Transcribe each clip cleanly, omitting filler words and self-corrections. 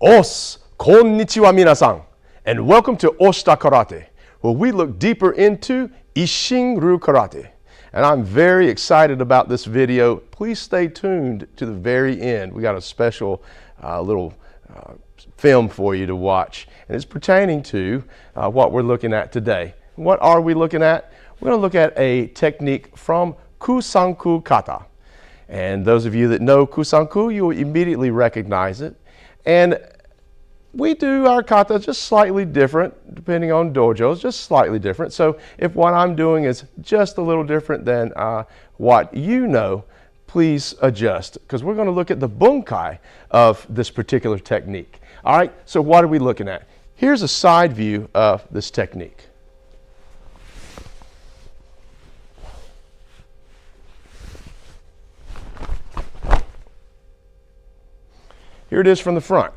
Konnichiwa minasan, and welcome to Oshita Karate, where we look deeper into Isshin-ryu Karate. And I'm very excited about this video. Please stay tuned to the very end. We got a special little film for you to watch, and it's pertaining to what we're looking at today. What are we looking at? We're going to look at a technique from Kusanku Kata. And those of you that know Kusanku, you will immediately recognize it. And we do our kata just slightly different, depending on dojos, just slightly different. So if what I'm doing is just a little different than what you know, please adjust, because we're going to look at the bunkai of this particular technique. All right, so what are we looking at? Here's a side view of this technique. Here it is from the front.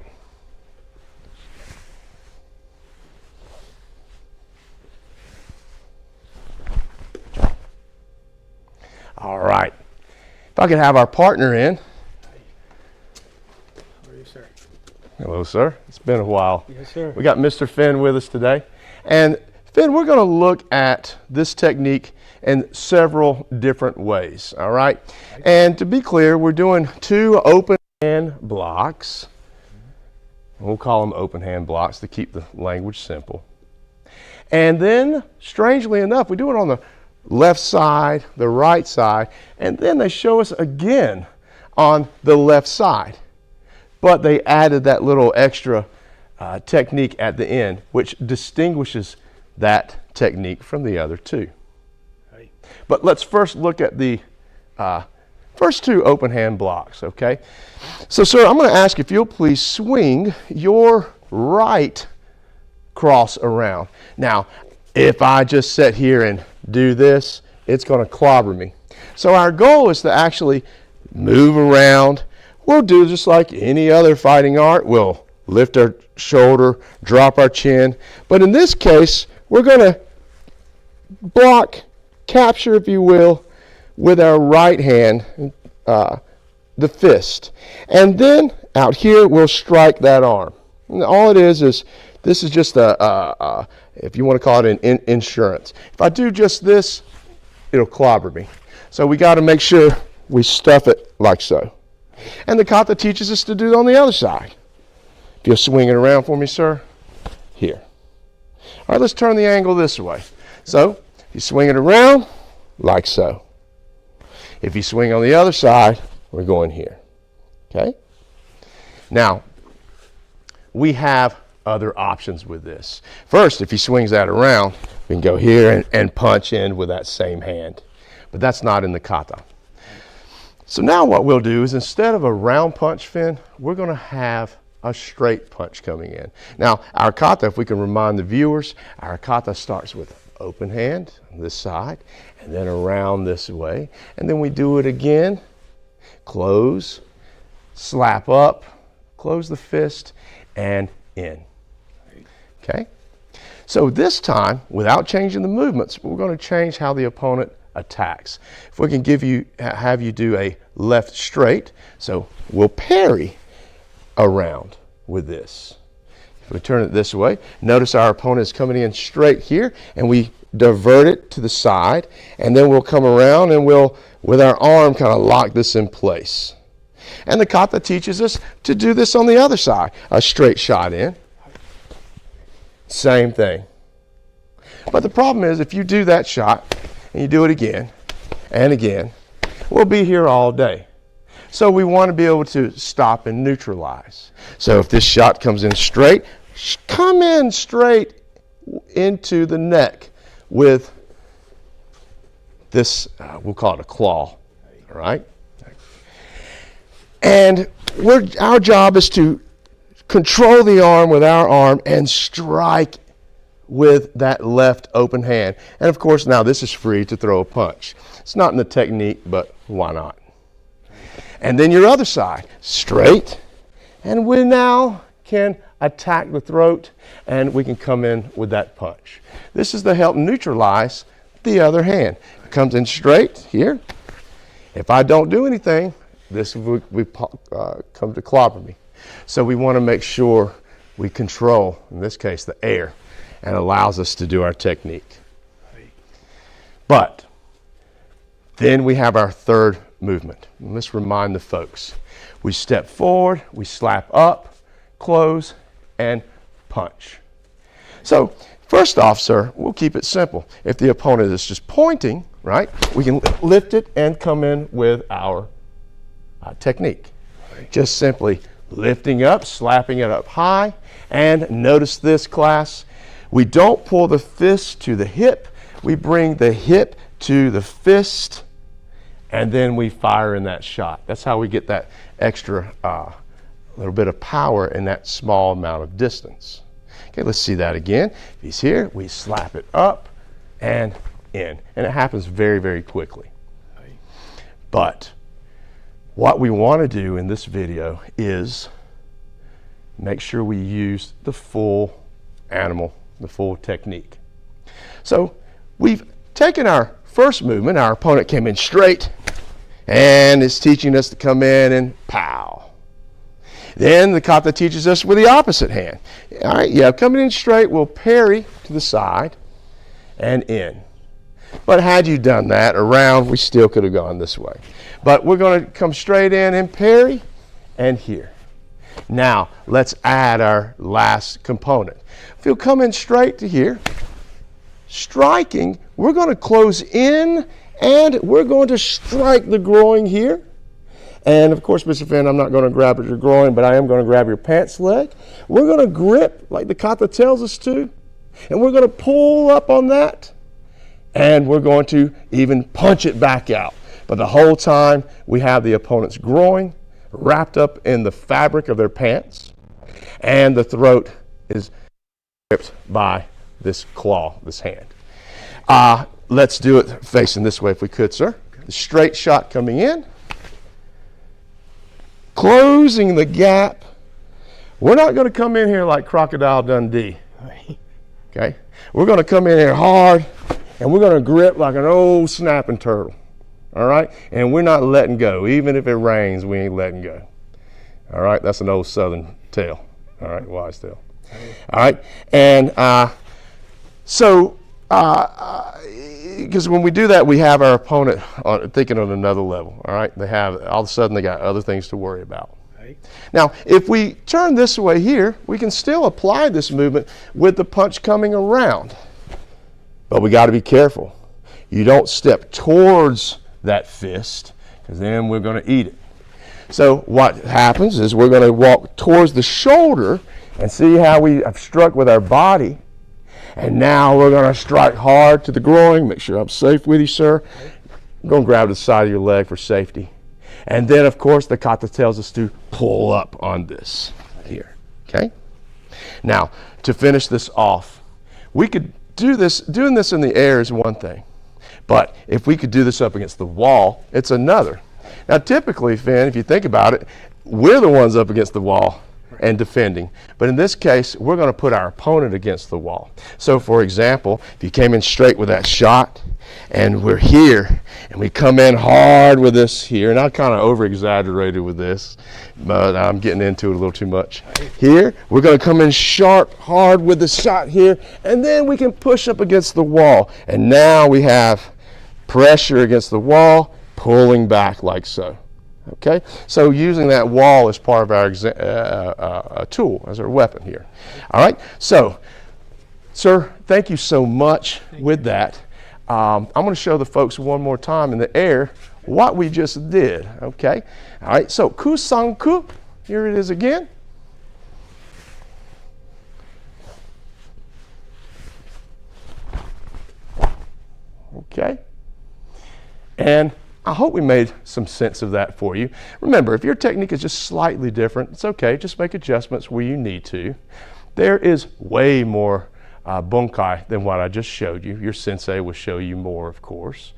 All right. If I could have our partner in. How are you, sir? Hello, sir. It's been a while. Yes, sir. We got Mr. Finn with us today. And Finn, we're going to look at this technique in several different ways. All right. And to be clear, we're doing two open hand blocks. We'll call them open hand blocks to keep the language simple. And then, strangely enough, we do it on the left side, the right side, and then they show us again on the left side. But they added that little extra technique at the end, which distinguishes that technique from the other two. Right. But let's first look at the first two open hand blocks, okay? So, sir, I'm going to ask if you'll please swing your right cross around. Now, if I just sit here and do this, it's going to clobber me. So our goal is to actually move around. We'll do just like any other fighting art. We'll lift our shoulder, drop our chin. But in this case, we're going to block, capture, if you will, with our right hand, the fist. And then out here, we'll strike that arm. And all it is this is just if you want to call it an insurance. If I do just this, it'll clobber me. So we got to make sure we stuff it like so. And the kata teaches us to do it on the other side. If you'll swing it around for me, sir. Here. All right, let's turn the angle this way. So you swing it around like so. If you swing on the other side, we're going here. Okay? Now, we have other options with this. First, if he swings that around, we can go here and punch in with that same hand. But that's not in the kata. So now what we'll do is, instead of a round punch, Finn, we're going to have a straight punch coming in. Now, our kata, if we can remind the viewers, our kata starts with open hand on this side, and then around this way. And then we do it again. Close, slap up, close the fist, and in. Okay? So this time, without changing the movements, we're going to change how the opponent attacks. If we can have you do a left straight, so we'll parry around with this. If we turn it this way, notice our opponent is coming in straight here, and we divert it to the side, and then we'll come around and we'll, with our arm, kind of lock this in place. And the kata teaches us to do this on the other side. A straight shot in. Same thing. But the problem is, if you do that shot, and you do it again and again, we'll be here all day. So we want to be able to stop and neutralize. So if this shot comes in straight, come in straight into the neck with this, we'll call it a claw, all right? And our job is to control the arm with our arm and strike with that left open hand. And of course, now this is free to throw a punch. It's not in the technique, but why not? And then your other side, straight, and we now can attack the throat, and we can come in with that punch. This is to help neutralize the other hand. It comes in straight here. If I don't do anything, this we come to clobber me. So we want to make sure we control, in this case, the air, and allows us to do our technique. But then we have our third movement. And let's remind the folks. We step forward, we slap up, close, and punch. So first off, sir, we'll keep it simple. If the opponent is just pointing, right, we can lift it and come in with our technique. Just simply lifting up, slapping it up high, and notice this, class, we don't pull the fist to the hip, we bring the hip to the fist, and then we fire in that shot. That's how we get that extra little bit of power in that small amount of distance. Okay, let's see that again. If he's here, we slap it up and in. And it happens very, very quickly. But what we want to do in this video is make sure we use the full animal, the full technique. So we've taken our first movement, our opponent came in straight, and is teaching us to come in and pow. Then the kata teaches us with the opposite hand. All right, yeah, coming in straight, we'll parry to the side and in. But had you done that around, we still could have gone this way. But we're going to come straight in and parry and here. Now, let's add our last component. If you'll come in straight to here, striking, we're going to close in and we're going to strike the groin here. And of course, Mr. Finn, I'm not going to grab at your groin, but I am going to grab your pants leg. We're going to grip like the kata tells us to, and we're going to pull up on that, and we're going to even punch it back out. But the whole time, we have the opponent's groin wrapped up in the fabric of their pants, and the throat is gripped by this claw, this hand. Let's do it facing this way if we could, sir. The straight shot coming in, closing the gap. We're not going to come in here like Crocodile Dundee. Okay? We're going to come in here hard, and we're going to grip like an old snapping turtle. All right? And we're not letting go. Even if it rains, we ain't letting go. All right? That's an old Southern tale. All right? Wise tale. All right? And because when we do that, we have our opponent thinking on another level. All right? All of a sudden, they got other things to worry about. Right. Now, if we turn this way here, we can still apply this movement with the punch coming around. But we got to be careful. You don't step towards that fist, because then we're going to eat it. So what happens is we're going to walk towards the shoulder and see how we have struck with our body. And now we're going to strike hard to the groin. Make sure I'm safe with you, sir. I'm going to grab the side of your leg for safety. And then, of course, the kata tells us to pull up on this here. Okay? Now, to finish this off, we could do this. Doing this in the air is one thing. But if we could do this up against the wall, it's another. Now, typically, Finn, if you think about it, we're the ones up against the wall and defending. But in this case, we're going to put our opponent against the wall. So, for example, if you came in straight with that shot, and we're here, and we come in hard with this here, and I kind of over-exaggerated with this, but I'm getting into it a little too much. Here, we're going to come in sharp, hard with the shot here, and then we can push up against the wall. And now we have pressure against the wall, pulling back like so. Okay, so using that wall as part of our tool, as our weapon here. All right, so, sir, thank you so much with that. I'm going to show the folks one more time in the air what we just did. Okay, all right, so Kusanku, here it is again. Okay, and I hope we made some sense of that for you. Remember, if your technique is just slightly different, it's okay. Just make adjustments where you need to. There is way more bunkai than what I just showed you. Your sensei will show you more, of course.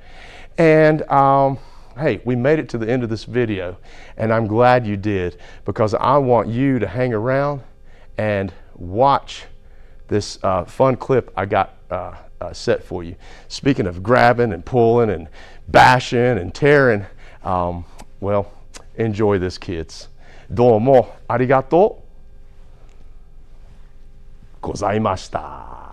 And hey, we made it to the end of this video, and I'm glad you did, because I want you to hang around and watch this fun clip I got set for you. Speaking of grabbing and pulling and bashing and tearing, well, enjoy this, kids. どうもありがとうございました。